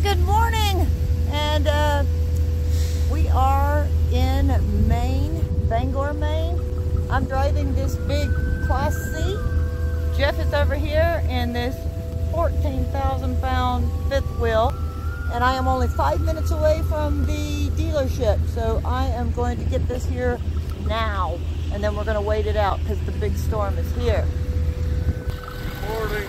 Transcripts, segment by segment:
Good morning, and we are in Maine, Bangor, Maine. I'm driving this big Class C. Jeff is over here in this 14,000 pound fifth wheel, and I am only 5 minutes away from the dealership, so I am going to get this here now, and then we're going to wait it out because the big storm is here. Morning.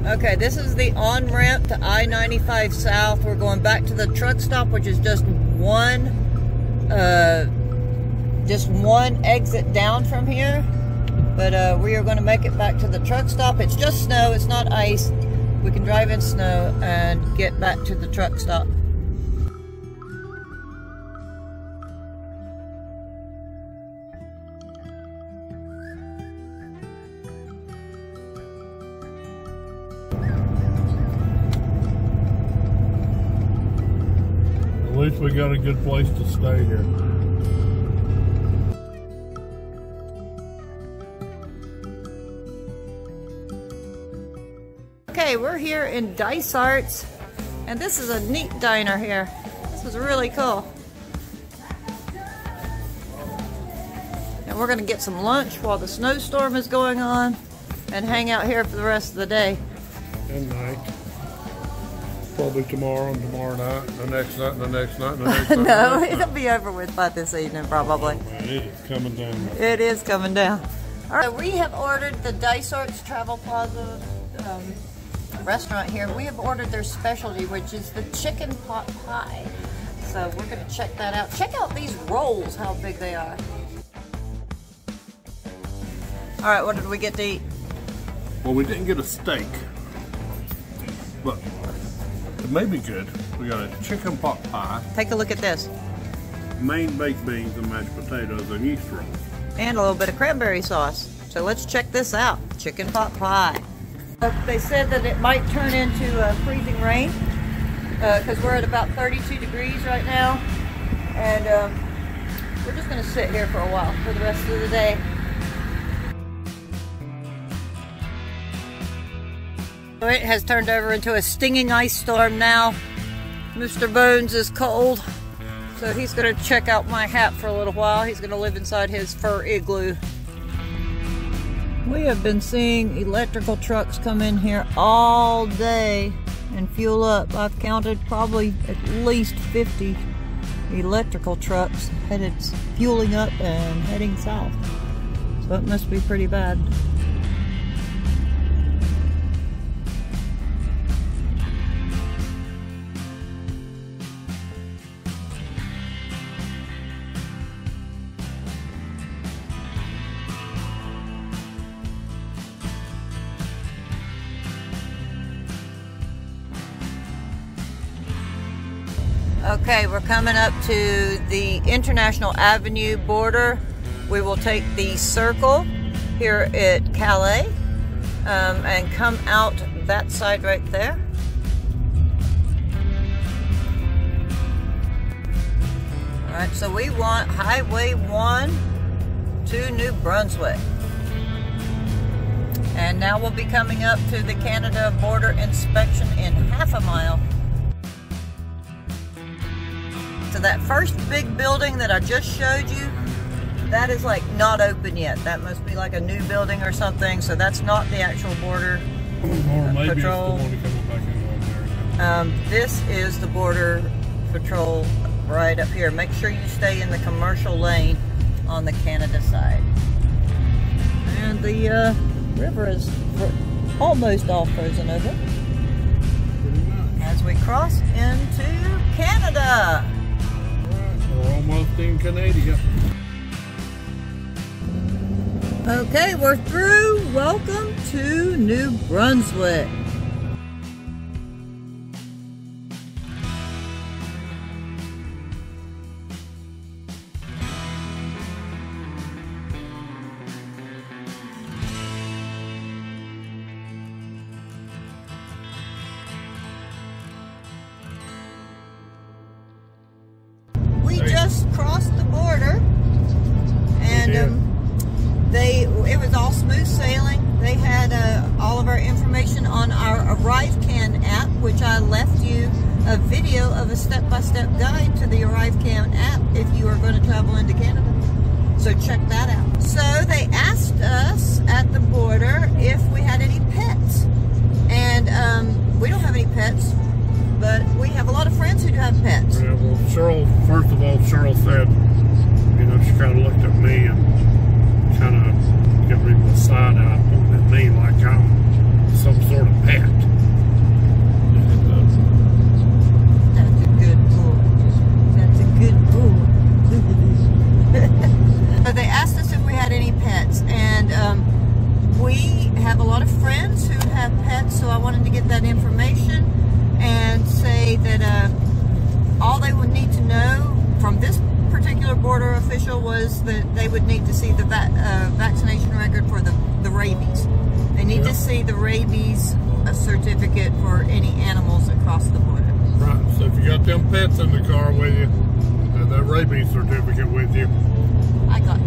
Okay, this is the on-ramp to I95 South. We're going back to the truck stop, which is just one exit down from here. But we are going to make it back to the truck stop. It's just snow, it's not ice. We can drive in snow and get back to the truck stop. At least we got a good place to stay here. Okay, we're here in Dice Arts, and this is a neat diner here. This is really cool. And we're gonna get some lunch while the snowstorm is going on and hang out here for the rest of the day. And night. Probably tomorrow and tomorrow night, the next night, and the next night, and the next night. No, it'll be over with by this evening probably. Oh, man, it is coming down. It is coming down. All right, so we have ordered the Dice Arts Travel Plaza restaurant here. We have ordered their specialty, which is the chicken pot pie. So we're gonna check that out. Check out these rolls, how big they are. All right, what did we get to eat? Well, we didn't get a steak, but it may be good. We got a chicken pot pie, Take a look at this. Maine baked beans and mashed potatoes and yeast rolls. And a little bit of cranberry sauce. So let's check this out. Chicken pot pie. They said that it might turn into freezing rain because we're at about 32 degrees right now. And we're just going to sit here for a while for the rest of the day. It has turned over into a stinging ice storm now. Mr. Bones is cold, so he's going to check out my hat for a little while. He's going to live inside his fur igloo. We have been seeing electrical trucks come in here all day and fuel up. I've counted probably at least 50 electrical trucks fueling up and heading south. So it must be pretty bad. Okay, we're coming up to the International Avenue border. We will take the circle here at Calais and come out that side right there. All right, so we want Highway 1 to New Brunswick. And now we'll be coming up to the Canada border inspection in half a mile. So that first big building that I just showed you, that is like not open yet. That must be like a new building or something. So that's not the actual border Or maybe patrol. it's the one coming back in America. This is the border patrol right up here. Make sure you stay in the commercial lane on the Canada side. And the river is almost all frozen over as we cross into Canada. We're almost in Canada. Okay, we're through. Welcome to New Brunswick. a video of a step-by-step guide to the ArriveCan app if you are going to travel into Canada. So check that out. So they asked us at the border if we had any pets. And we don't have any pets, but we have a lot of friends who do have pets. Yeah, well, Cheryl, first of all, Cheryl said, you know, she kind of looked at me and kind of gave me the side eye, pointing at me like I'm some sort of pet. That's a good bull. That's a good bull. So they asked us if we had any pets, and we have a lot of friends who have pets, so I wanted to get that information and say that all they would need to know from this particular border official was that they would need to see the vaccination record for the rabies. They need to see the rabies certificate for any animals across the border. Right, so if you got them pets in the car with you, and that rabies certificate with you. I got you.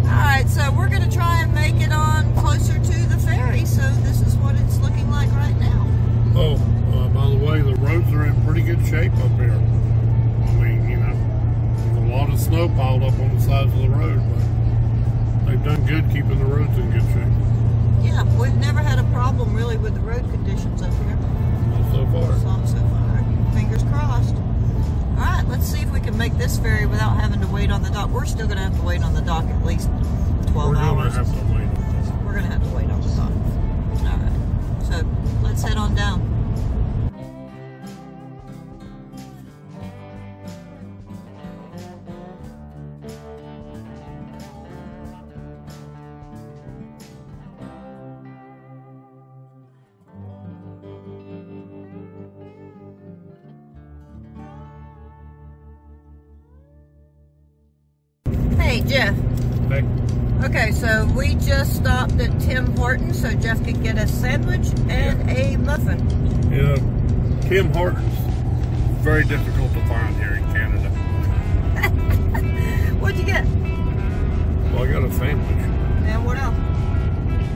Alright, so we're going to try and make it on closer to the ferry, so this is what it's looking like right now. Oh, by the way, the roads are in pretty good shape up here. I mean, you know, there's a lot of snow piled up on the sides of the road, but they've done good keeping the roads in good shape. Yeah, we've never had a problem really with the road conditions up here. Not so far. So far. Fingers crossed. Alright, let's see if we can make this ferry without having to wait on the dock. We're still going to have to wait on the dock at least 12 hours. We're going to have to wait. We're going to have to wait on the dock. Alright, so let's head on down. Hey, Jeff. Hey. Okay, so we just stopped at Tim Hortons so Jeff could get a sandwich and a muffin. You know, Tim Hortons, very difficult to find here in Canada. What'd you get? Well, I got a sandwich. And what else?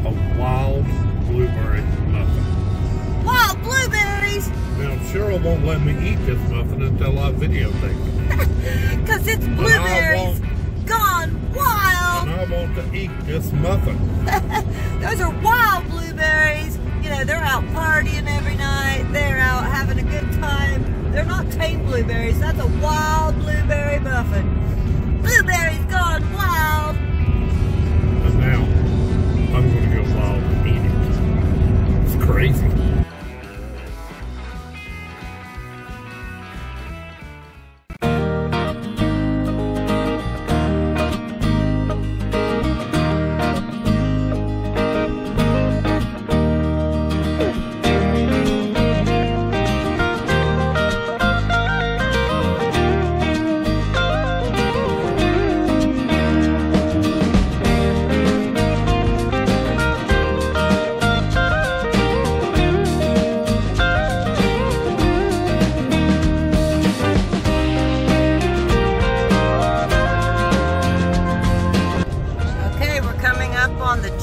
A wild blueberry muffin. Wild blueberries! Now, Cheryl won't let me eat this muffin until I videotape it. Because it's blueberries gone wild! And I want to eat this muffin. Those are wild blueberries. You know, they're out partying every night. They're out having a good time. They're not tame blueberries. That's a wild blueberry muffin. Blueberries gone wild! And now, I'm going to go wild and eat it. It's crazy.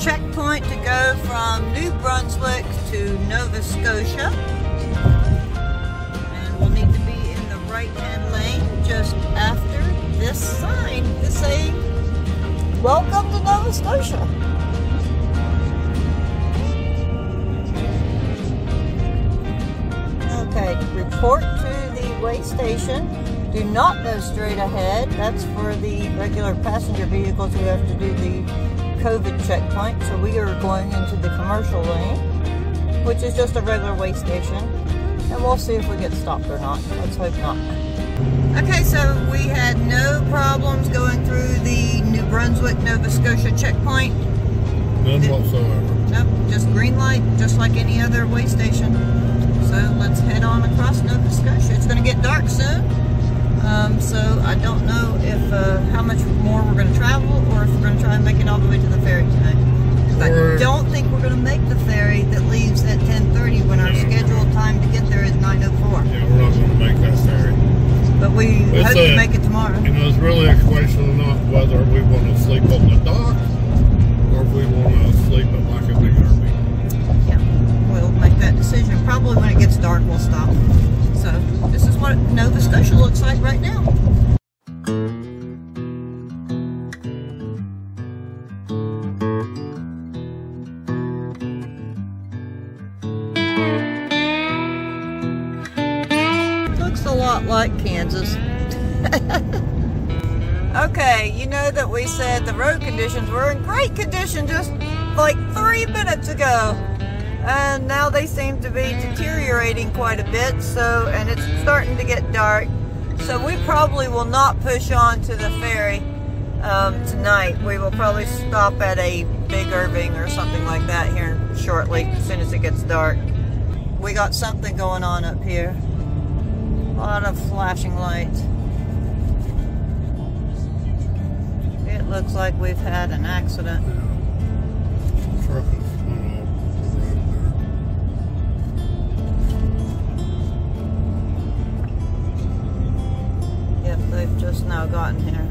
Checkpoint to go from New Brunswick to Nova Scotia, and we'll need to be in the right-hand lane just after this sign to say welcome to Nova Scotia. Okay, report to the way station. Do not go straight ahead. That's for the regular passenger vehicles who have to do the COVID checkpoint, so we are going into the commercial lane, which is just a regular way station, and we'll see if we get stopped or not. Let's hope not. Okay, so we had no problems going through the New Brunswick, Nova Scotia checkpoint. None whatsoever. Nope, just green light, just like any other way station. So let's head on across Nova Scotia. It's going to get dark soon. So I don't know if how much more we're going to travel, or if we're going to try and make it all the way to the ferry tonight. I don't think we're going to make the ferry that leaves at 10:30 when our scheduled time to get there is 9:04. Yeah, we're not going to make that ferry. But we hope to make it tomorrow. You know, it's really a question of not whether we want to sleep on the dock or if we want to sleep at like a big RV. Yeah, we'll make that decision probably probably when it gets dark we'll stop. So this is what Nova Scotia looks like right now. Looks a lot like Kansas. Okay, you know that we said the road conditions were in great condition just like 3 minutes ago, and now they seem to be deteriorating quite a bit. So, and it's starting to get dark, so we probably will not push on to the ferry tonight. We will probably stop at a Big Irving or something like that here shortly, as soon as it gets dark. We got something going on up here. A lot of flashing lights. It looks like we've had an accident. Yeah. Truck is went off the road there. Yep, they've just now gotten here.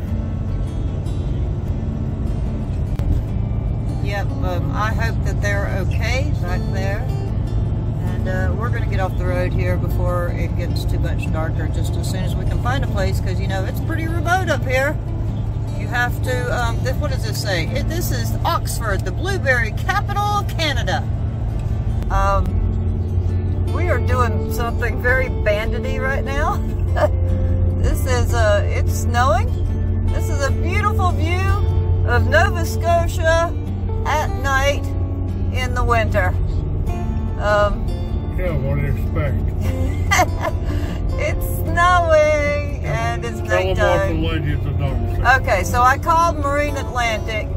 Yep, I hope that they're okay back there. And we're going to get off the road here before it gets too much darker, just as soon as we can find a place, because, you know, it's pretty remote up here. You have to, what does this say? This is Oxford, the blueberry capital of Canada. We are doing something very bandity right now. This is, it's snowing. This is a beautiful view of Nova Scotia at night in the winter. Yeah, what do you expect? It's snowing and it's nighttime. Tell them what the lady at the doctor said. Okay, so I called Marine Atlantic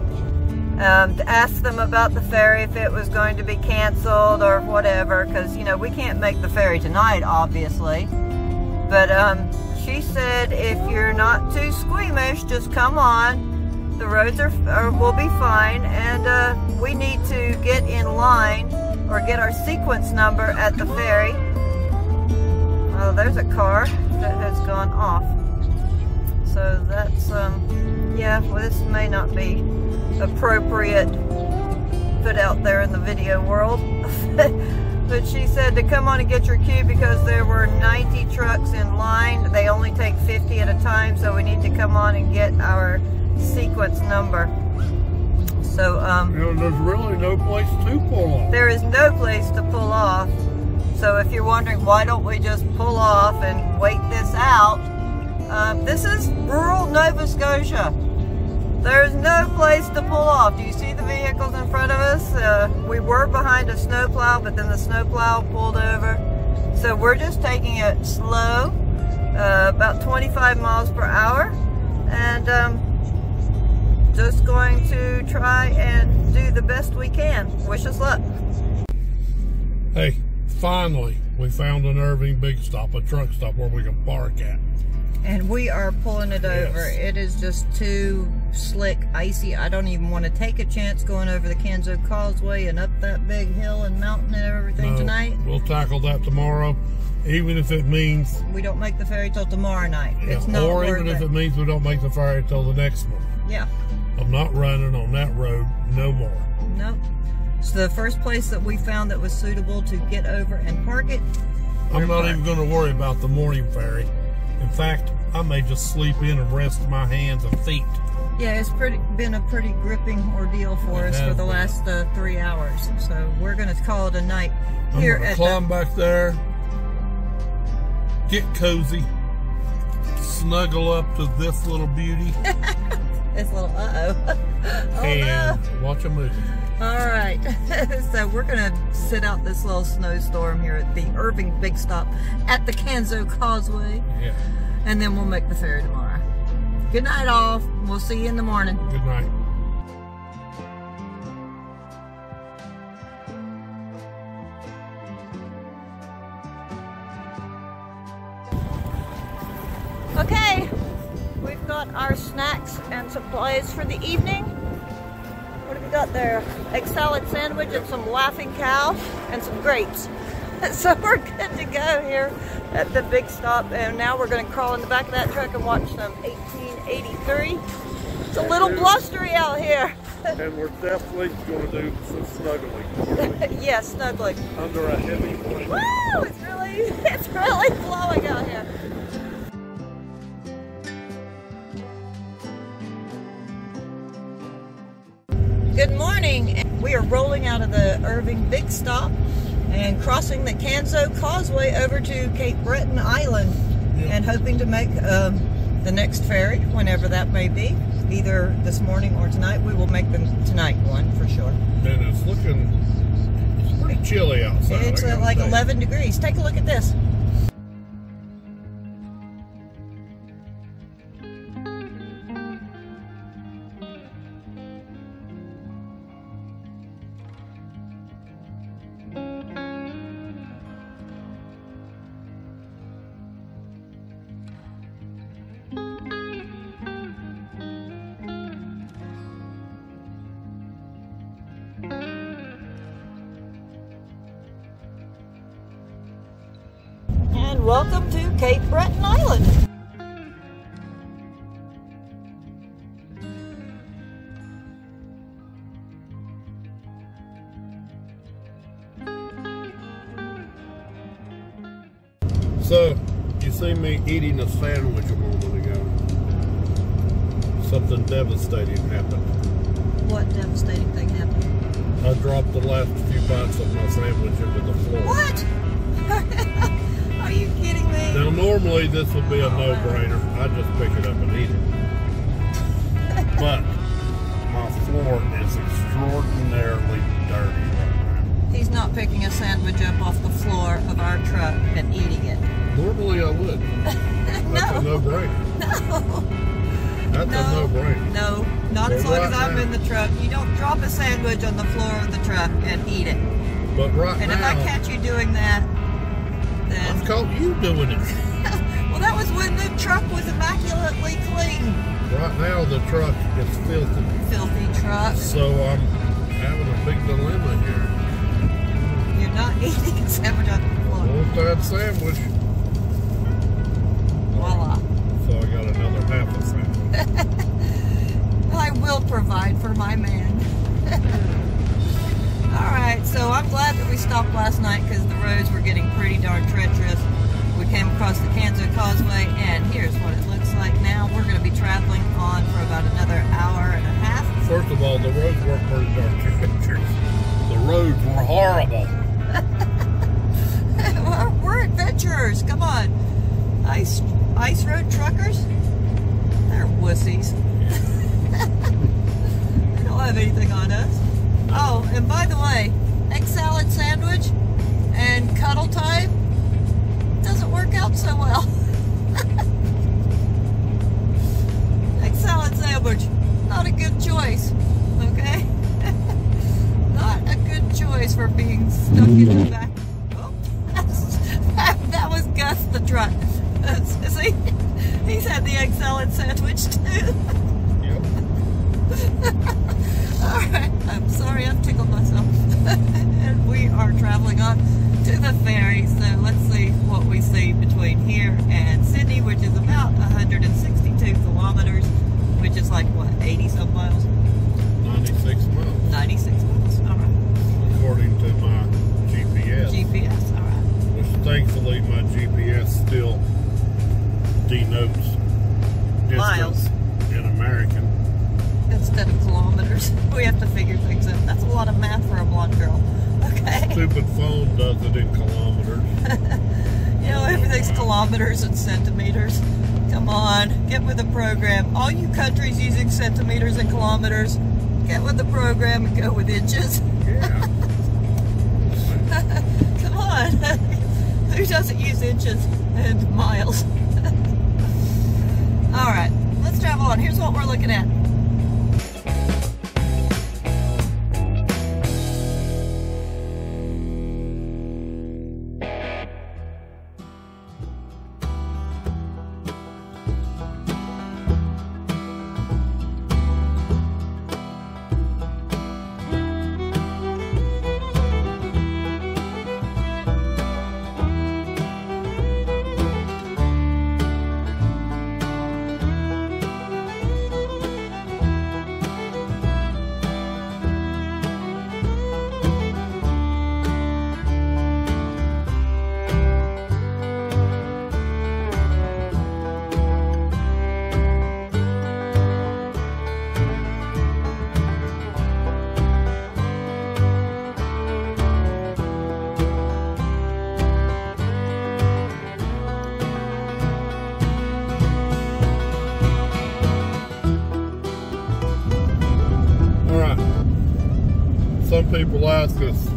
to ask them about the ferry, if it was going to be canceled or whatever, because, you know, we can't make the ferry tonight, obviously. But she said if you're not too squeamish, just come on. The roads will be fine, and we need to get in line or get our sequence number at the ferry. Oh, there's a car that has gone off. So that's, yeah, well, this may not be appropriate put out there in the video world. But she said to come on and get your queue because there were 90 trucks in line. They only take 50 at a time, so we need to come on and get our sequence number. So, you know, there's really no place to pull off. There is no place to pull off. So if you're wondering why don't we just pull off and wait this out, this is rural Nova Scotia. There's no place to pull off. Do you see the vehicles in front of us? We were behind a snowplow, but then the snowplow pulled over. So we're just taking it slow, about 25 miles per hour, and just going to try and do the best we can. Wish us luck. Hey, finally, we found an Irving Big Stop, a truck stop where we can park at. And we are pulling it over. It is just too slick, icy. I don't even want to take a chance going over the Canzo Causeway and up that big hill and mountain and everything tonight. We'll tackle that tomorrow, even if it means we don't make the ferry till tomorrow night. Yeah, it's not or worth even if it. it means we don't make the ferry till the next one. Yeah. I'm not running on that road no more. Nope. So the first place that we found that was suitable to get over and park it, I'm not even going to worry about the morning ferry. In fact, I may just sleep in and rest my hands and feet. Yeah, it's been a pretty gripping ordeal for us for the last 3 hours. So we're going to call it a night here I'm going to climb back there, get cozy, snuggle up to this little beauty. This little oh and no. Watch a movie. All right, so we're gonna sit out this little snowstorm here at the Irving Big Stop at the Canzo Causeway. Yeah. And then we'll make the ferry tomorrow. Good night, all. We'll see you in the morning. Good night. Okay, we've got our snacks and supplies for the evening. What have we got there? Egg salad sandwich and some Laughing Cow and some grapes. So we're good to go here at the Big Stop, and now we're going to crawl in the back of that truck and watch some 1883. It's a little blustery out here. And we're definitely going to do some snuggling. Yeah, snuggling. Under a heavy blanket. Woo! It's really blowing out here. Good morning. We are rolling out of the Irving Big Stop and crossing the Canso Causeway over to Cape Breton Island, and hoping to make the next ferry, whenever that may be, either this morning or tonight. We will make them tonight one for sure. And it's pretty chilly outside. It's like 11 degrees. Take a look at this. And welcome to Cape Breton Island. So, you see me eating a sandwich a moment ago. Something devastating happened. What devastating thing happened? I dropped the last few bites of my sandwich into the floor. What? Are you kidding me? Now, normally this would be a no-brainer. I just pick it up and eat it. But my floor is extraordinarily dirty right now. He's not picking a sandwich up off the floor of our truck and eating it. Normally I would. That's a no-brainer. No. That's a no-brainer. No, not as long as I'm in the truck. You don't drop a sandwich on the floor of the truck and eat it. But right now... And if I catch you doing that, then... I've caught you doing it. Well, that was when the truck was immaculately clean. Right now the truck is filthy. Filthy truck. So I'm having a big dilemma here. You're not eating a sandwich on the floor. Want that sandwich. Voila. So I got another half a sandwich. I will provide for my man. Alright, so I'm glad that we stopped last night because the roads were getting pretty darn treacherous. We came across the Canso Causeway, and here's what it looks like now. We're going to be traveling on for about another hour and a half. First of all, the roads weren't pretty darn treacherous. The roads were horrible. We're adventurers. Come on. Ice road truckers? They're wussies. They don't have anything on us. Oh, and by the way, egg salad sandwich and cuddle time doesn't work out so well. Egg salad sandwich, not a good choice, okay? Not a good choice for being stuck in the back. Oh, that was Gus the truck. See, he's had the egg salad sandwich too. Alright, I'm sorry I've tickled myself. And we are traveling on to the ferry, so let's see what we see between here and Sydney, which is about 162 kilometers, which is like, what, 80-some miles? 96 miles. 96 miles, alright. According to my GPS. GPS, alright. Which thankfully my GPS still denotes distance Miles. in American. Instead of kilometers. We have to figure things out. That's a lot of math for a blonde girl. Okay. Stupid phone does it in kilometers. You know, everything's kilometers and centimeters. Come on, get with the program. All you countries using centimeters and kilometers, get with the program and go with inches. Yeah. Come on. Who doesn't use inches and miles? Alright, let's travel on. Here's what we're looking at. people ask us,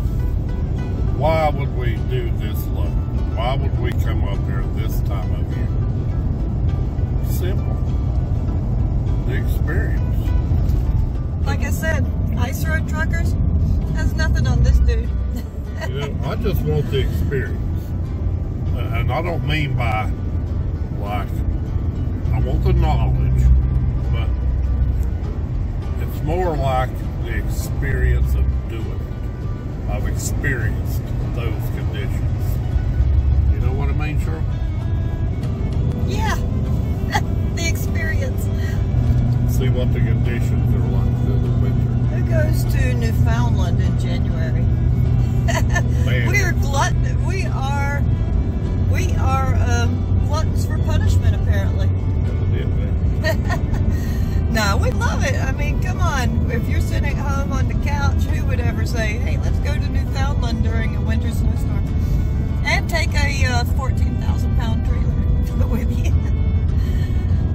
why would we do this load? Why would we come up here this time of year? Simple. The experience. Like I said, ice road truckers has nothing on this dude. You know, I just want the experience. And I don't mean by, like, I want the knowledge, but it's more like the experience of doing it. I've experienced those conditions. You know what I mean, Cheryl? Yeah, the experience. See what the conditions are like through the winter. Who goes to Newfoundland in January? We are gluttons for punishment, apparently. No, we love it. I mean, come on. If you're sitting at home on the couch, who would ever say, hey, let's go to Newfoundland during a winter snowstorm? And take a 14,000-pound trailer with you.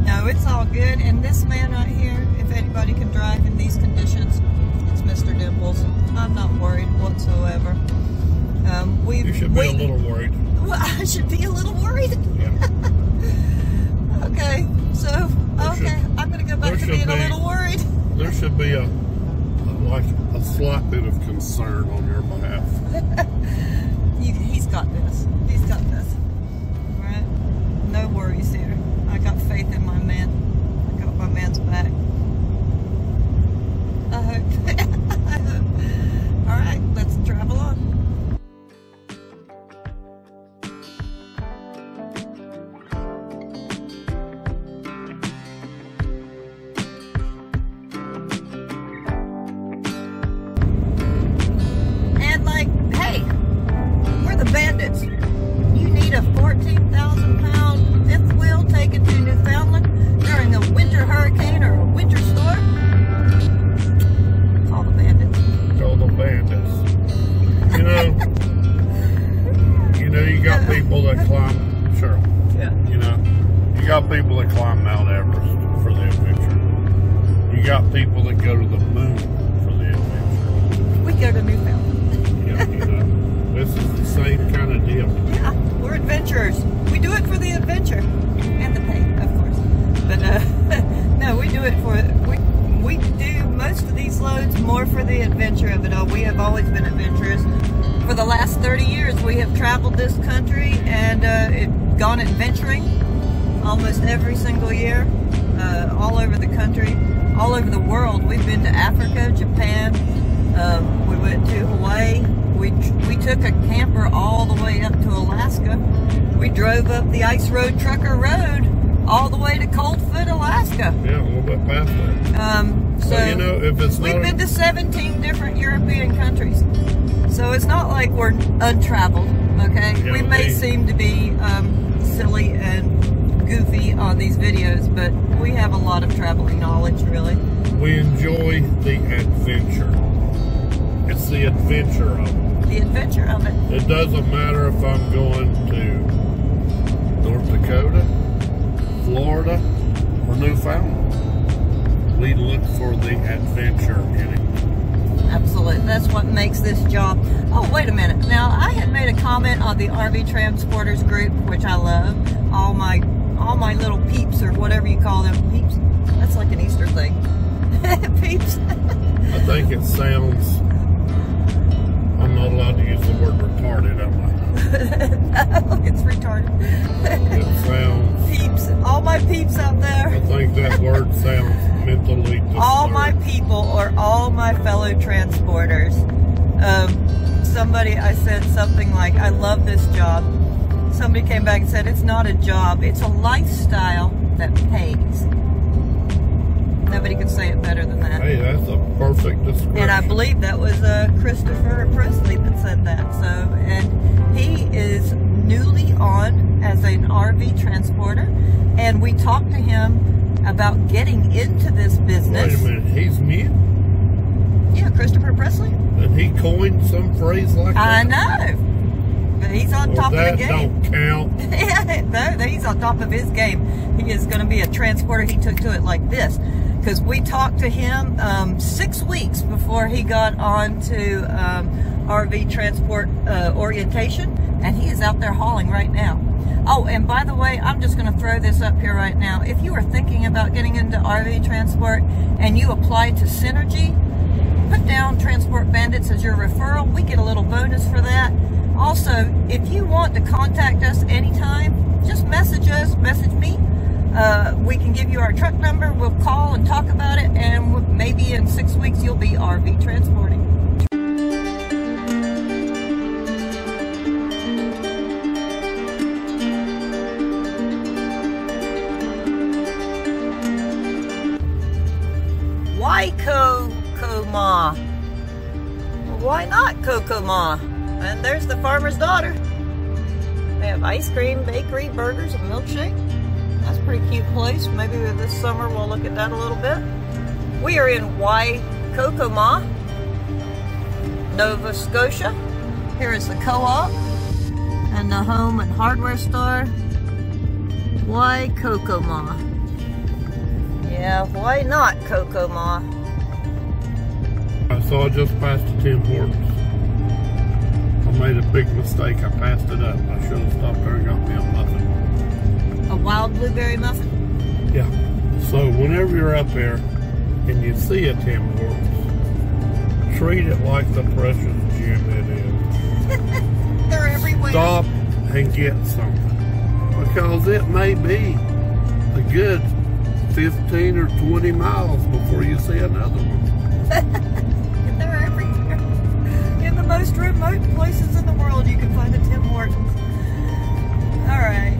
No, it's all good. And this man right here, if anybody can drive in these conditions, it's Mr. Dimples. I'm not worried whatsoever. You should be a little worried. Well, I should be a little worried? Yeah. Okay, so, I'm going to go back to being a little worried. There should be a slight bit of concern on your behalf. He's got this. He's got this. All right? No worries here. I got faith in my man. I got my man's back. I hope. I hope. All right, let's travel on. Bandits. You need a 14,000-pound fifth wheel taken to Newfoundland during a winter hurricane or a winter storm? Call the Bandits. Call the Bandits. You got people that climb, Cheryl. Yeah. You got people that climb Mount Everest for the adventure. You got people that go to the moon for the adventure. We go to Newfoundland. Yeah, this is the same kind of deal. Yeah, we're adventurers. We do it for the adventure and the pay, of course. But no, we do it for we do most of these loads more for the adventure of it all. We have always been adventurous. For the last 30 years, we have traveled this country and gone adventuring almost every single year, all over the country, all over the world. We've been to Africa, Japan. We went to Hawaii. We took a camper all the way up to Alaska. We drove up the ice road trucker road all the way to Coldfoot, Alaska. Yeah, a little bit past that. So if it's we've been to 17 different European countries. So it's not like we're untraveled, okay? Yeah, we may seem to be silly and goofy on these videos, but we have a lot of traveling knowledge, really. We enjoy the adventure. It's the adventure of it. The adventure of it. It doesn't matter if I'm going to North Dakota, Florida, or Newfoundland. We look for the adventure in it. Absolutely. That's what makes this job. Oh, wait a minute. Now, I had made a comment on the RV Transporters group, which I love. All my little peeps, or whatever you call them. Peeps? That's like an Easter thing. Peeps. I think it sounds... I'm not allowed to use the word retarded, am I? No, it's retarded. It sounds... Peeps. All my peeps out there. I think that word sounds mentally disturbed. All my people, or all my fellow transporters. I said something like, I love this job. Somebody came back and said, it's not a job, it's a lifestyle that pays. Nobody could say it better than that. Hey, that's a perfect description. And I believe that was Christopher Presley that said that. And he is newly on as an RV transporter, and we talked to him about getting into this business. Wait a minute, he's mute? Yeah, Christopher Presley. And he coined some phrase like that? I know. He's on top of the game. That don't count. No, he's on top of his game. He is going to be a transporter. He took to it like this. Because we talked to him 6 weeks before he got on to RV Transport orientation. And he is out there hauling right now. Oh, and by the way, I'm just going to throw this up here right now. If you are thinking about getting into RV Transport and you apply to Synergy, put down Transport Bandits as your referral. We get a little bonus for that. Also, if you want to contact us anytime, just message us, message me. We can give you our truck number. We'll call and talk about it, and maybe in 6 weeks you'll be RV transporting. Why Kokomo? Why not Kokomo? And there's the farmer's daughter. They have ice cream, bakery, burgers, and milkshake. That's a pretty cute place. Maybe this summer we'll look at that a little bit. We are in Kokomo, Nova Scotia. Here is the co-op and the home and hardware store. Kokomo. Yeah, why not Kokomo? So I just passed the Tim Hortons. I made a big mistake. I passed it up. I should have stopped there and got me a muffin. A wild blueberry muffin? Yeah. So whenever you're up there and you see a Tim Hortons, treat it like the precious gem it is. They're everywhere. Stop and get something. Because it may be a good 15 or 20 miles before you see another one. They're everywhere. In the most remote places in the world you can find a Tim Hortons. Alright.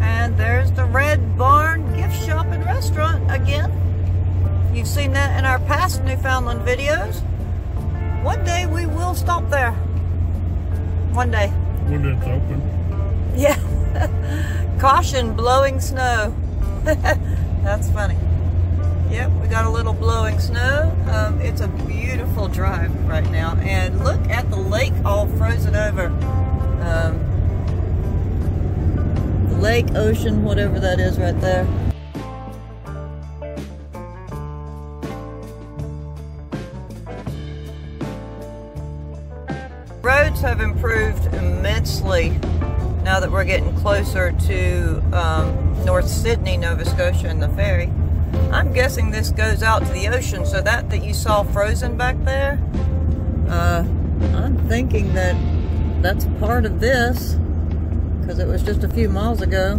And there's the Red Barn gift shop and restaurant again. You've seen that in our past Newfoundland videos. One day we will stop there. One day. When it's open. Yeah. Caution, blowing snow. That's funny. Yep, we got a little blowing snow. It's a beautiful drive right now. And look at the lake all frozen over. Lake, ocean, whatever that is right there. Roads have improved immensely now that we're getting closer to North Sydney, Nova Scotia, and the ferry. I'm guessing this goes out to the ocean, so that you saw frozen back there, I'm thinking that that's part of this, because it was just a few miles ago.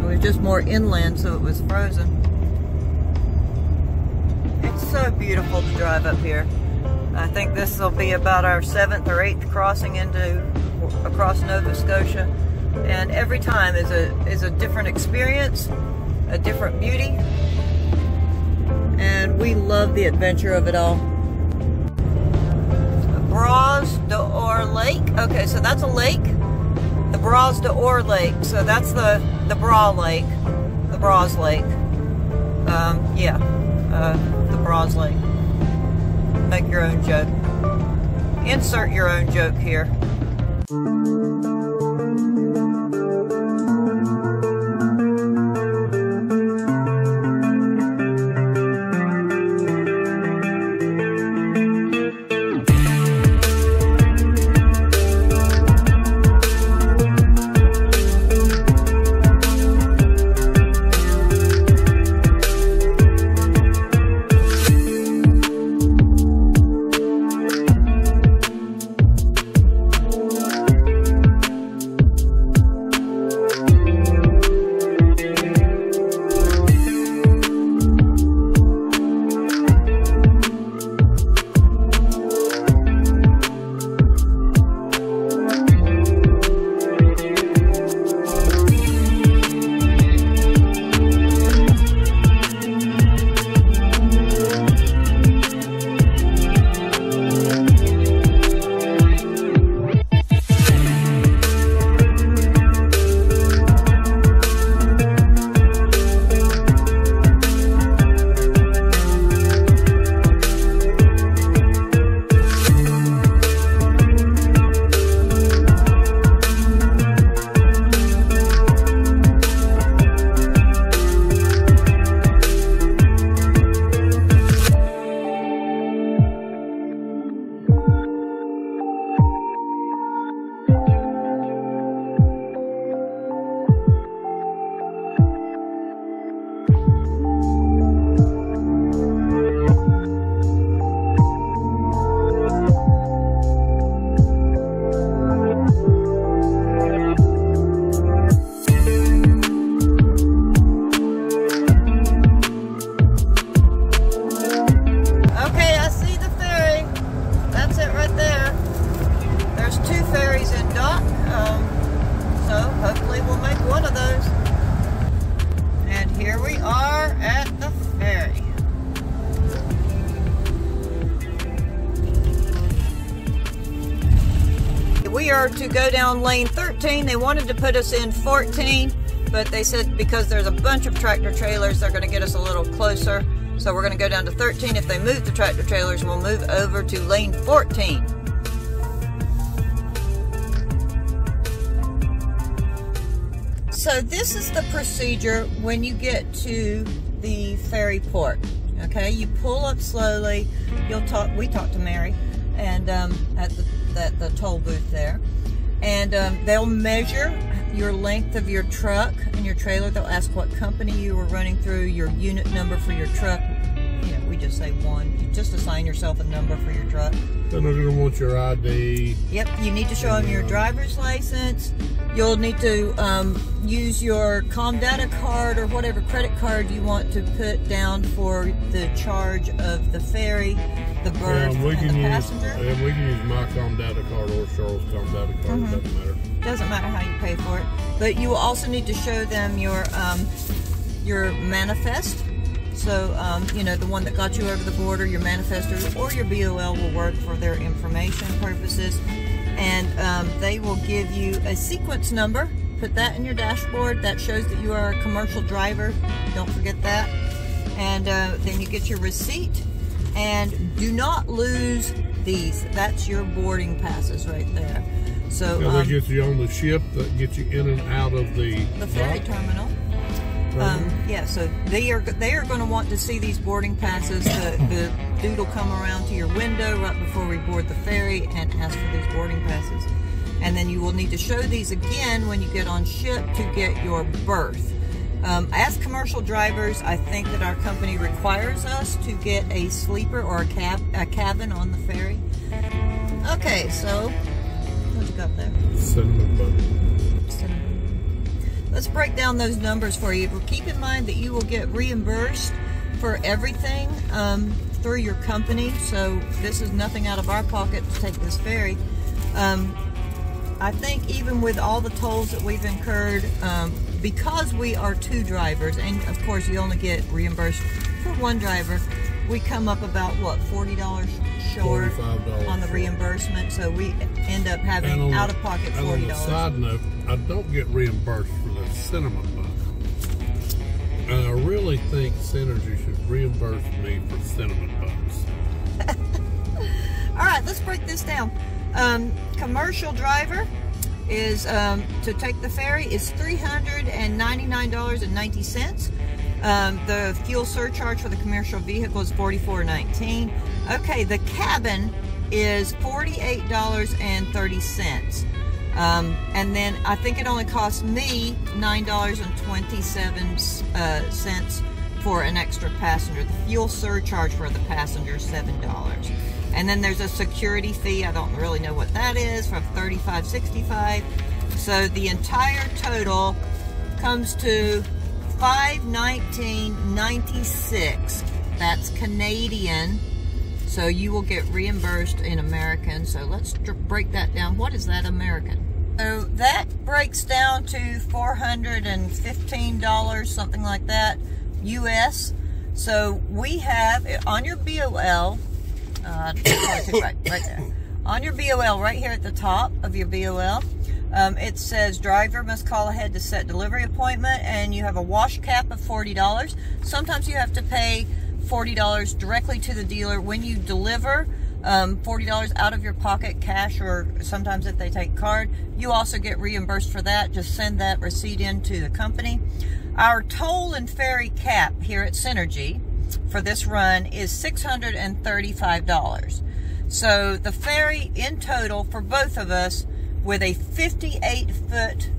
It was just more inland, so it was frozen. It's so beautiful to drive up here. I think this will be about our 7th or 8th crossing across Nova Scotia, and every time is a different experience, a different beauty, and we love the adventure of it all. Bras d'Or Lake. Okay, so that's a lake. The Bras d'Or Lake. So that's the Bra Lake. The Bras Lake. Yeah. The Bras Lake. Make your own joke. Insert your own joke here. We are to go down lane 13. They wanted to put us in 14, but they said because there's a bunch of tractor trailers, they're going to get us a little closer. So we're going to go down to 13. If they move the tractor trailers, we'll move over to lane 14. So this is the procedure when you get to the ferry port. Okay, you pull up slowly. We talked to Mary, and at the toll booth there, and they'll measure your length of your truck and your trailer. They'll ask what company you were running through, your unit number for your truck. You know, we just say 1. You just assign yourself a number for your truck. Then they're going to want your ID. Yep, you need to show them your driver's license. You'll need to use your ComData card or whatever credit card you want to put down for the charge of the ferry, the berth, and the passenger. And we can use my ComData card or Cheryl's ComData card. It doesn't matter. Doesn't matter how you pay for it. But you will also need to show them your manifest. So, you know, the one that got you over the border, your manifest or your BOL will work for their information purposes. And they will give you a sequence number. Put that in your dashboard. That shows that you are a commercial driver. Don't forget that. And then you get your receipt. And do not lose these. That's your boarding passes right there. So that gets you on the ship, that gets you in and out of the ferry terminal. Yeah, so they are going to want to see these boarding passes. The dude will come around to your window right before we board the ferry and ask for these boarding passes. And then you will need to show these again when you get on ship to get your berth. As commercial drivers, I think that our company requires us to get a sleeper or a cabin on the ferry. Okay, so what you got there? Cinnamon bun. Let's break down those numbers for you. But keep in mind that you will get reimbursed for everything through your company. So this is nothing out of our pocket to take this ferry. I think even with all the tolls that we've incurred, because we are 2 drivers, and of course you only get reimbursed for 1 driver, we come up about, what, $40 short $45 on the reimbursement, so we end up having out-of-pocket $40. And on a side note, I don't get reimbursed for the cinnamon bun. And I really think Synergy should reimburse me for cinnamon buns. All right, let's break this down. Commercial driver is, to take the ferry, is $399.90. The fuel surcharge for the commercial vehicle is $44.19. Okay, the cabin is $48.30. And then I think it only cost me $9.27 for an extra passenger. The fuel surcharge for the passenger is $7. And then there's a security fee. I don't really know what that is, from $35.65. So the entire total comes to $519.96. That's Canadian. So you will get reimbursed in American. So let's break that down. What is that American? So that breaks down to $415, something like that, US. So we have on your BOL, right there. On your BOL, right here at the top of your BOL, it says driver must call ahead to set delivery appointment, and you have a wash cap of $40. Sometimes you have to pay $40 directly to the dealer when you deliver. $40 out of your pocket, cash, or sometimes if they take card. You also get reimbursed for that. Just send that receipt in to the company. Our toll and ferry cap here at Synergy for this run is $635. So the ferry in total for both of us with a 58-foot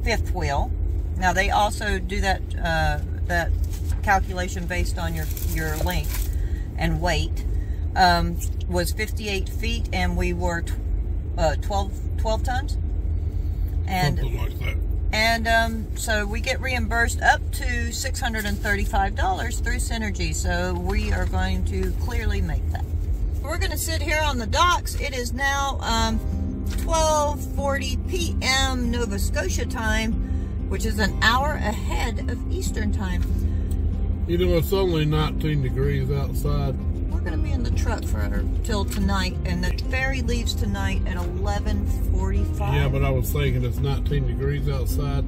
fifth wheel. Now they also do that that calculation based on your length and weight. Was 58 feet, and we were 12 tons. And something like that. And so we get reimbursed up to $635 through Synergy. So we are going to clearly make that. We're going to sit here on the docks. It is now 12:40 p.m. Nova Scotia time, which is an hour ahead of Eastern time. You know, it's only 19 degrees outside. We're going to be in the truck till tonight, and the ferry leaves tonight at 11:45. Yeah, but I was thinking it's 19 degrees outside.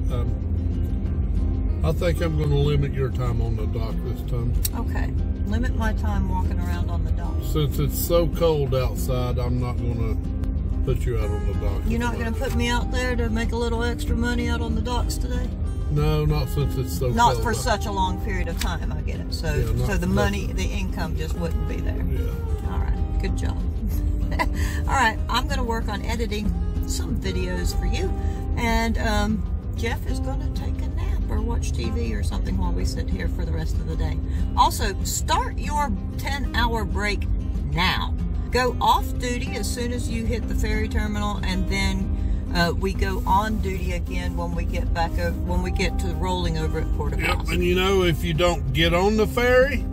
I think I'm going to limit your time on the dock this time. Okay, limit my time walking around on the dock. Since it's so cold outside, I'm not going to put you out on the dock. You're not going to put me out there to make a little extra money out on the docks today? No, not since it's so cold. Not for such a long period of time, I get it. So, yeah, so the money, the income just wouldn't be there. Yeah. All right, good job. All right, I'm going to work on editing some videos for you. And Jeff is going to take a nap or watch TV or something while we sit here for the rest of the day. Also, start your 10-hour break now. Go off duty as soon as you hit the ferry terminal, and then we go on duty again when we get back over, when we get to rolling over at Port of Plaza. Yep, and you know, if you don't get on the ferry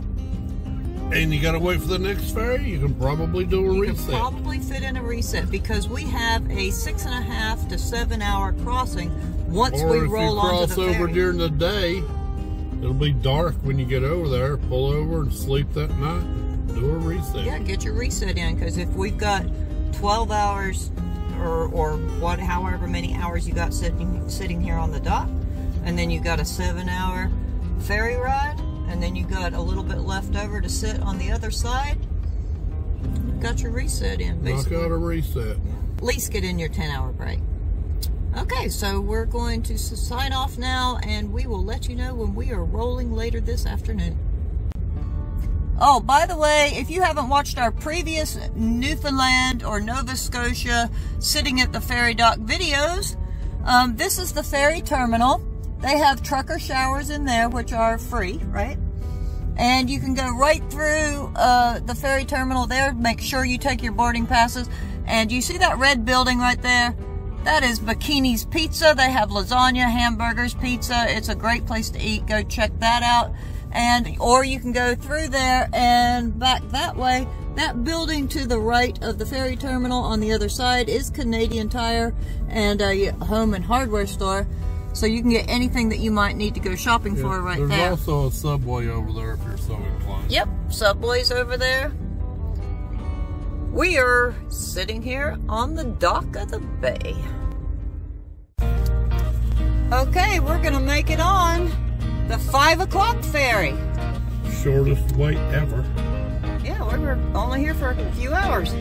and you got to wait for the next ferry, you can probably do a reset. You can probably fit in a reset, because we have a 6.5 to 7 hour crossing once we roll onto the ferry. Or if you cross over during the day, it'll be dark when you get over there. Pull over and sleep that night. Do a reset. Yeah, get your reset in, because if we've got 12 hours or what, however many hours you got sitting here on the dock, and then you got a 7-hour ferry ride, and then you got a little bit left over to sit on the other side, got your reset in, basically. Knock out a reset. At least get in your 10-hour break. Okay, so we're going to sign off now, and we will let you know when we are rolling later this afternoon. Oh, by the way, if you haven't watched our previous Newfoundland or Nova Scotia sitting at the ferry dock videos, this is the ferry terminal. They have trucker showers in there, which are free, right? And you can go right through the ferry terminal there. Make sure you take your boarding passes. And you see that red building right there? That is Bikini's Pizza. They have lasagna, hamburgers, pizza. It's a great place to eat. Go check that out. Or you can go through there and back that way. That building to the right of the ferry terminal on the other side is Canadian Tire and a home and hardware store. So you can get anything that you might need to go shopping for right there. There's also a Subway over there if you're so inclined. Yep, Subway's over there. We are sitting here on the dock of the bay. Okay, we're gonna make it on the 5 o'clock ferry. Shortest wait ever. Yeah, we were only here for a few hours.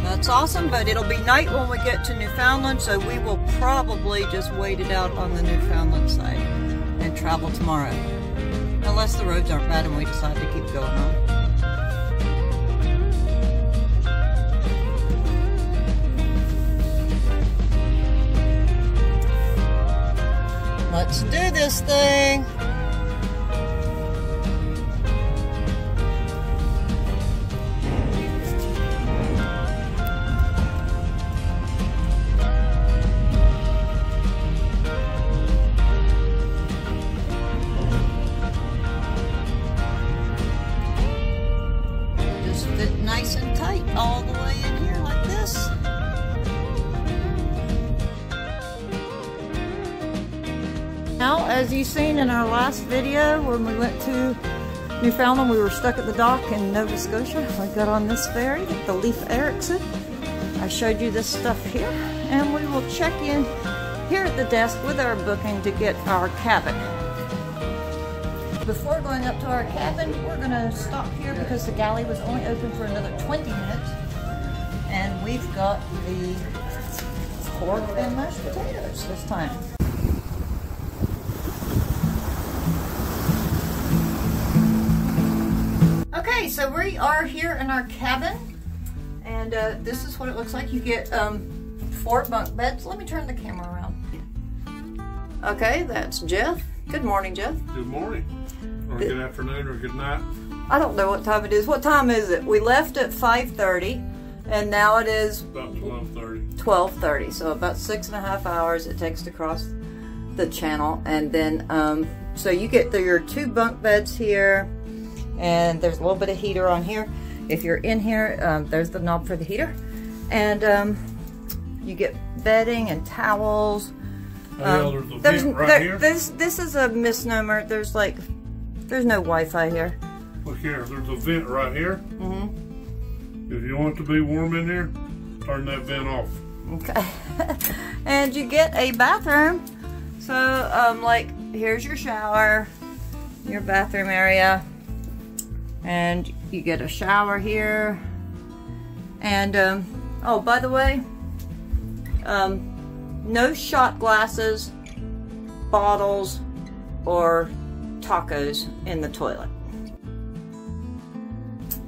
That's awesome, but it'll be night when we get to Newfoundland, so we will probably just wait it out on the Newfoundland side and travel tomorrow. Unless the roads aren't bad and we decide to keep going on. Let's do this thing. Just fit nice and tight all the way in here like this. Now, as you've seen in our last video, when we went to Newfoundland, we were stuck at the dock in Nova Scotia. We got on this ferry, the Leif Erikson. I showed you this stuff here, and we will check in here at the desk with our booking to get our cabin. Before going up to our cabin, we're going to stop here because the galley was only open for another 20 minutes. And we've got the pork and mashed potatoes this time. Okay, so we are here in our cabin, and this is what it looks like. You get 4 bunk beds. Let me turn the camera around. Okay, that's Jeff. Good morning, Jeff. Good morning. Or good afternoon or good night. I don't know what time it is. What time is it? We left at 5:30, and now it is About 12:30. 12:30, so about 6.5 hours it takes to cross the channel. And then, so you get your 2 bunk beds here. And there's a little bit of heater on here. If you're in here, there's the knob for the heater. And you get bedding and towels. There's a vent right here. This is a misnomer. There's no Wi-Fi here. Look here, there's a vent right here. Mm-hmm. If you want it to be warm in here, turn that vent off. Okay. And you get a bathroom. So, like, here's your shower, your bathroom area. And you get a shower here. And, oh, by the way, no shot glasses, bottles, or tacos in the toilet.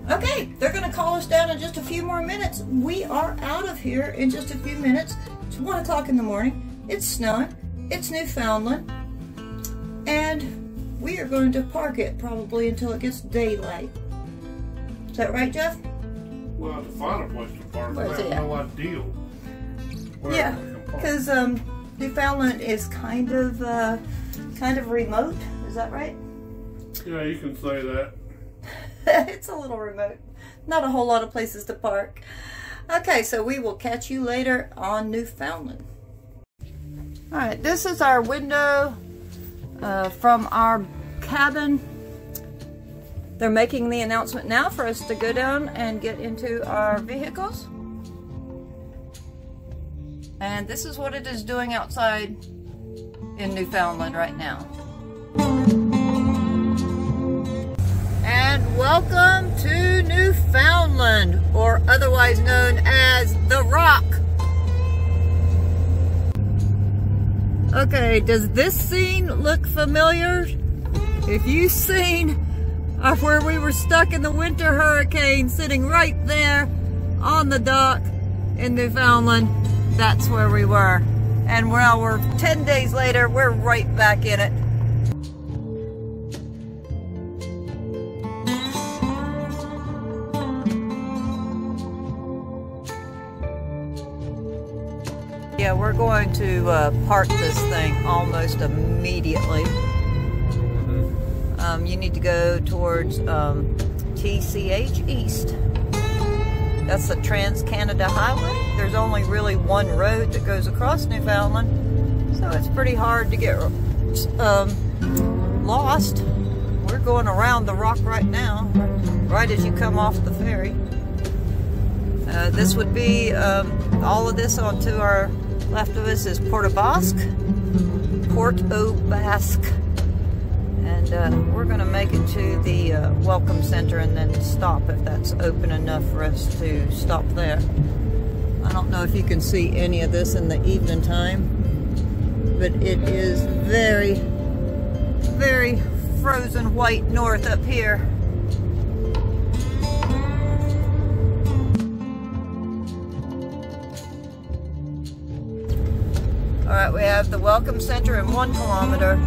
Okay, they're going to call us down in just a few more minutes. We are out of here in just a few minutes. It's 1 o'clock in the morning. It's snowing. It's Newfoundland. And we are going to park it probably until it gets daylight. Is that right, Jeff? Well, I have to find a place to park. Where is it I have no idea. Yeah, because Newfoundland is kind of remote. Is that right? Yeah, you can say that. It's a little remote. Not a whole lot of places to park. Okay, so we will catch you later on Newfoundland. All right, this is our window from our cabin. They're making the announcement now for us to go down and get into our vehicles. And this is what it is doing outside in Newfoundland right now. And welcome to Newfoundland, or otherwise known as The Rock. Okay, does this scene look familiar? If you've seen where we were stuck in the winter hurricane, sitting right there on the dock in Newfoundland, that's where we were. And now we're 10 days later, we're right back in it. Yeah, we're going to park this thing almost immediately. You need to go towards TCH East. That's the Trans-Canada Highway. There's only really one road that goes across Newfoundland, so it's pretty hard to get lost. We're going around the rock right now, right as you come off the ferry. This would be, all of this on to our left of us is Port au Basque. And we're going to make it to the Welcome Center and then stop if that's open enough for us to stop there. I don't know if you can see any of this in the evening time, but it is very, very frozen white north up here. Alright, we have the Welcome Center in 1 kilometer.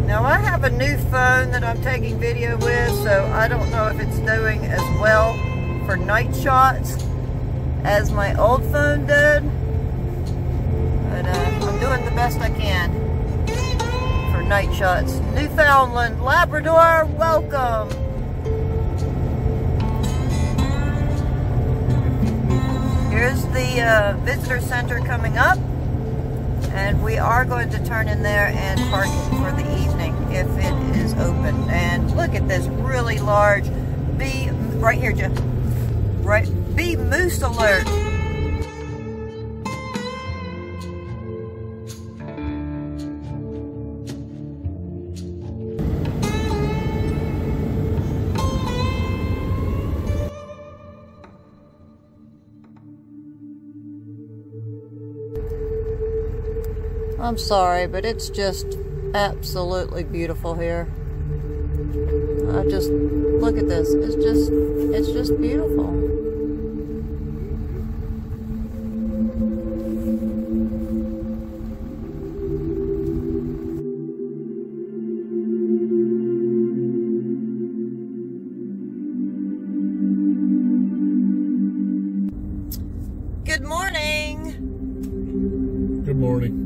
Now I have a new phone that I'm taking video with, so I don't know if it's doing as well for night shots as my old phone did. But I'm doing the best I can for night shots. Newfoundland, Labrador, welcome! Here's the visitor center coming up, and we are going to turn in there and park it for the evening if it is open. And look at this really large bee, right here, Jeff, right, bee moose alert. I'm sorry, but it's just absolutely beautiful here. I just, look at this. It's just beautiful. Good morning. Good morning.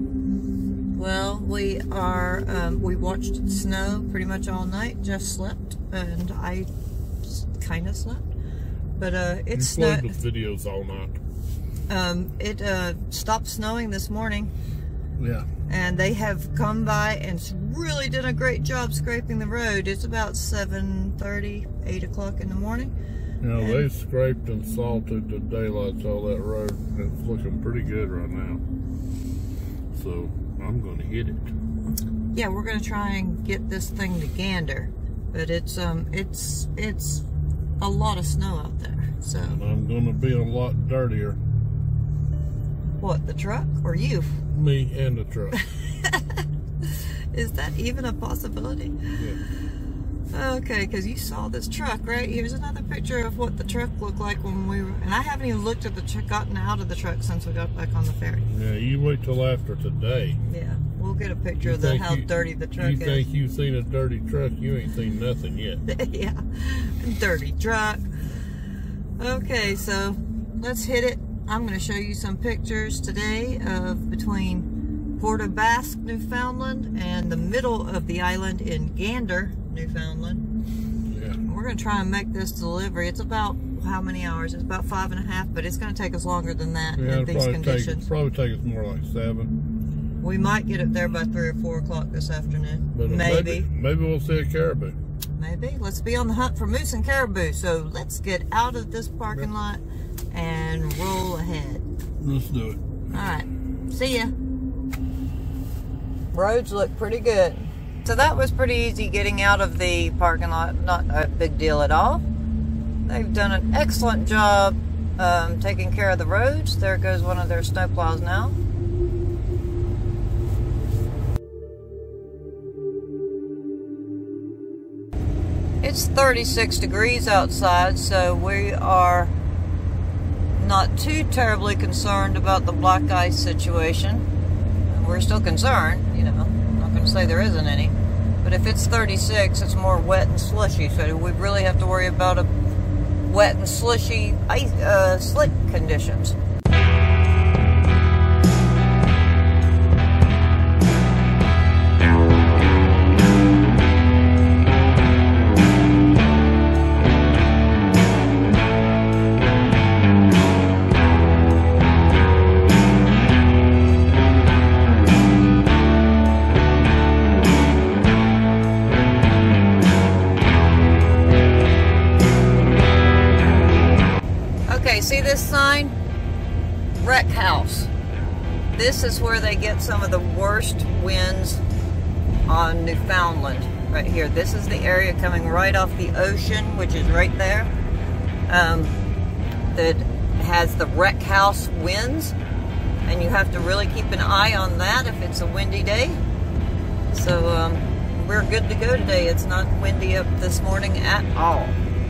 Well, we watched it snow pretty much all night. Jeff slept, and I kind of slept. But it snowed. You played with videos all night. It stopped snowing this morning. Yeah. And they have come by and really did a great job scraping the road. It's about 7:30, 8 o'clock in the morning. You know, they scraped and salted the daylights all that road. It's looking pretty good right now. So I'm going to hit it. Yeah, we're going to try and get this thing to Gander, but it's a lot of snow out there. So and I'm going to be a lot dirtier. What, the truck or you? Me and the truck. Is that even a possibility? Yeah. Okay, because you saw this truck, right? Here's another picture of what the truck looked like when we were, and I haven't even looked at the truck, gotten out of the truck since we got back on the ferry. Yeah, you wait till after today. Yeah, we'll get a picture of how dirty the truck is. You think you've seen a dirty truck? You ain't seen nothing yet. Yeah, dirty truck. Okay, so let's hit it. I'm going to show you some pictures today of between Port au Basque, Newfoundland, and the middle of the island in Gander, Newfoundland. Yeah. We're going to try and make this delivery. It's about how many hours? It's about 5.5, but it's going to take us longer than that in these conditions. Probably take us more like 7. We might get up there by 3 or 4 o'clock this afternoon. But maybe we'll see a caribou. Maybe. Let's be on the hunt for moose and caribou. So let's get out of this parking lot and roll ahead. Let's do it. Alright. See ya. Roads look pretty good. So that was pretty easy getting out of the parking lot. Not a big deal at all. They've done an excellent job taking care of the roads. There goes one of their snowplows now. It's 36 degrees outside, so we are not too terribly concerned about the black ice situation. We're still concerned, you know. I'm not going to say there isn't any. But if it's 36, it's more wet and slushy, so we really have to worry about a wet and slushy ice, slick conditions. Okay, see this sign? Wreck house. This is where they get some of the worst winds on Newfoundland, right here. This is the area coming right off the ocean, which is right there, that has the wreck house winds, and you have to really keep an eye on that if it's a windy day. So we're good to go today. It's not windy up this morning at all.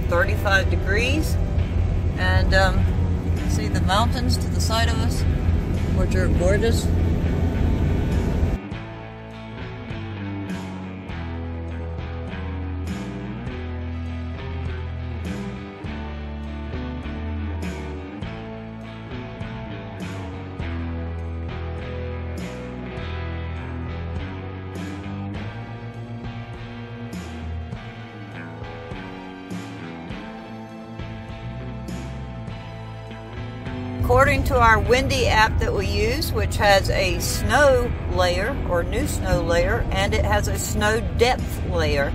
35 degrees, and you can see the mountains to the side of us, which are gorgeous. According to our windy app that we use, which has a snow layer or new snow layer, and it has a snow depth layer,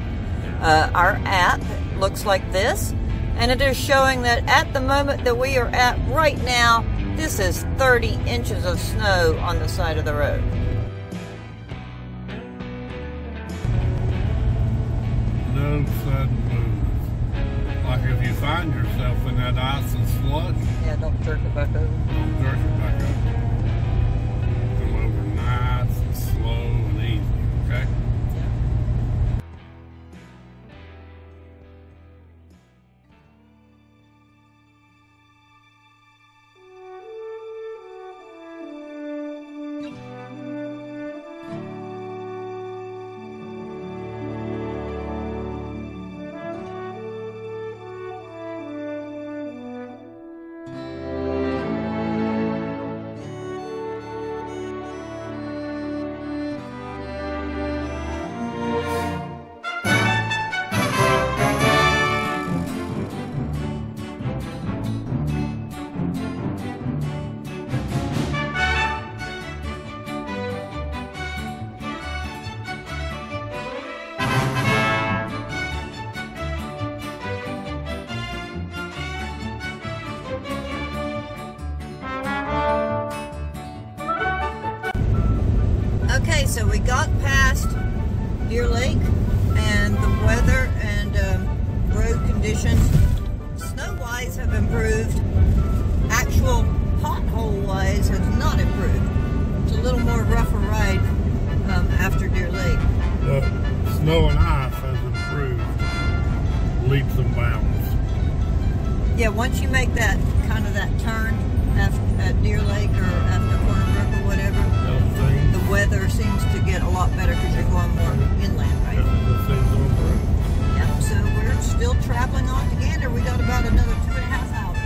our app looks like this, and it is showing that at the moment that we are at right now, this is 30 inches of snow on the side of the road. No sudden moves. Like if you find yourself in that ice and slush. Yeah, don't jerk it back over. Don't jerk it back over. Come over nice and slow and easy, okay? Okay, so we got past Deer Lake, and the weather and road conditions, snow-wise, have improved. Actual pothole-wise has not improved. It's a little more rougher ride after Deer Lake. The snow and ice has improved leaps and bounds. Yeah, once you make that kind of that turn at Deer Lake or after Corner Brook or whatever, the weather seems to get a lot better because you're going more inland, right? Yeah, so we're still traveling on to Gander. We got about another 2.5 hours.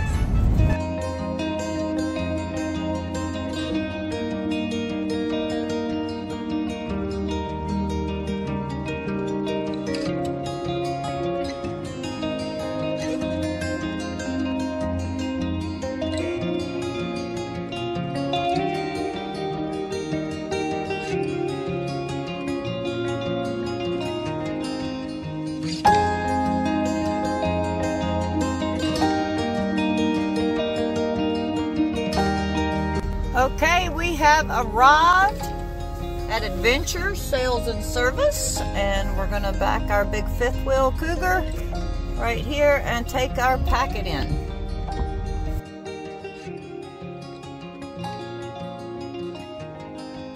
Okay, we have arrived at Adventure Sales and Service, and we're gonna back our big fifth wheel Cougar right here and take our packet in.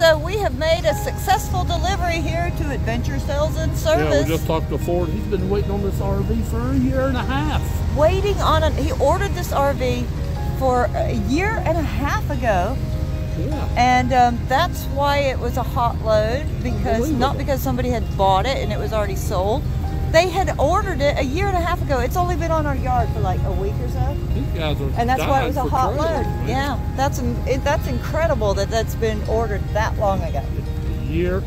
So we have made a successful delivery here to Adventure Sales and Service. Yeah, we just talked to Ford. He's been waiting on this RV for 1.5 years. Waiting on it. He ordered this RV for 1.5 years ago. Yeah. And that's why it was a hot load, because not because somebody had bought it and it was already sold. They had ordered it 1.5 years ago. It's only been on our yard for like a week or so. These guys are and that's why it was a hot load. Man. Yeah, that's incredible that that's been ordered that long ago. 1.5 years.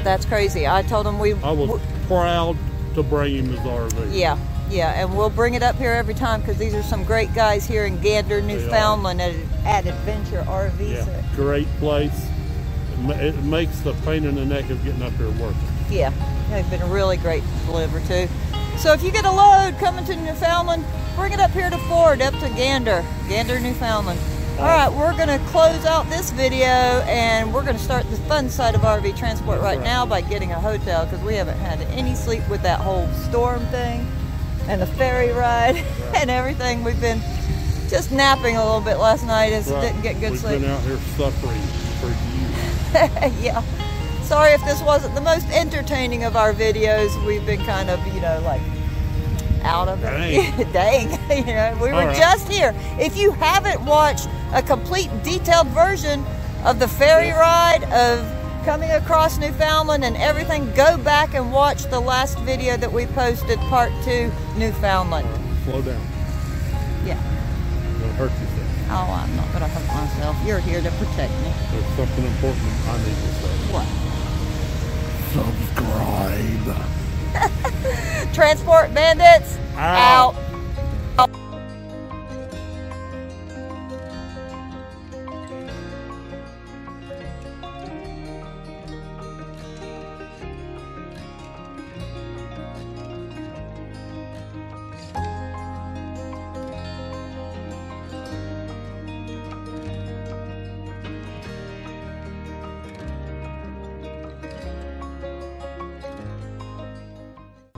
That's crazy. I told him I was proud to bring him his RV. Yeah. Yeah, and we'll bring it up here every time because these are some great guys here in Gander, Newfoundland at Adventure RV. Yeah, great place. It makes the pain in the neck of getting up here working. Yeah, they've been really great to deliver to. So if you get a load coming to Newfoundland, bring it up here to Ford, up to Gander, Newfoundland. All right, we're gonna close out this video and we're gonna start the fun side of RV Transport right now by getting a hotel, because we haven't had any sleep with that whole storm thing and the ferry ride and everything. We've been just napping a little bit last night as didn't get good sleep. We've been out here suffering for years. Yeah. Sorry if this wasn't the most entertaining of our videos. We've been kind of, you know, like out of it. Dang. You know, we were just here. If you haven't watched a complete detailed version of the ferry ride, of coming across Newfoundland and everything, go back and watch the last video that we posted, part 2, Newfoundland. Slow down. Yeah. Don't hurt yourself. Oh, I'm not going to hurt myself. You're here to protect me. There's something important I need to say. What? Subscribe. Transport Bandits out.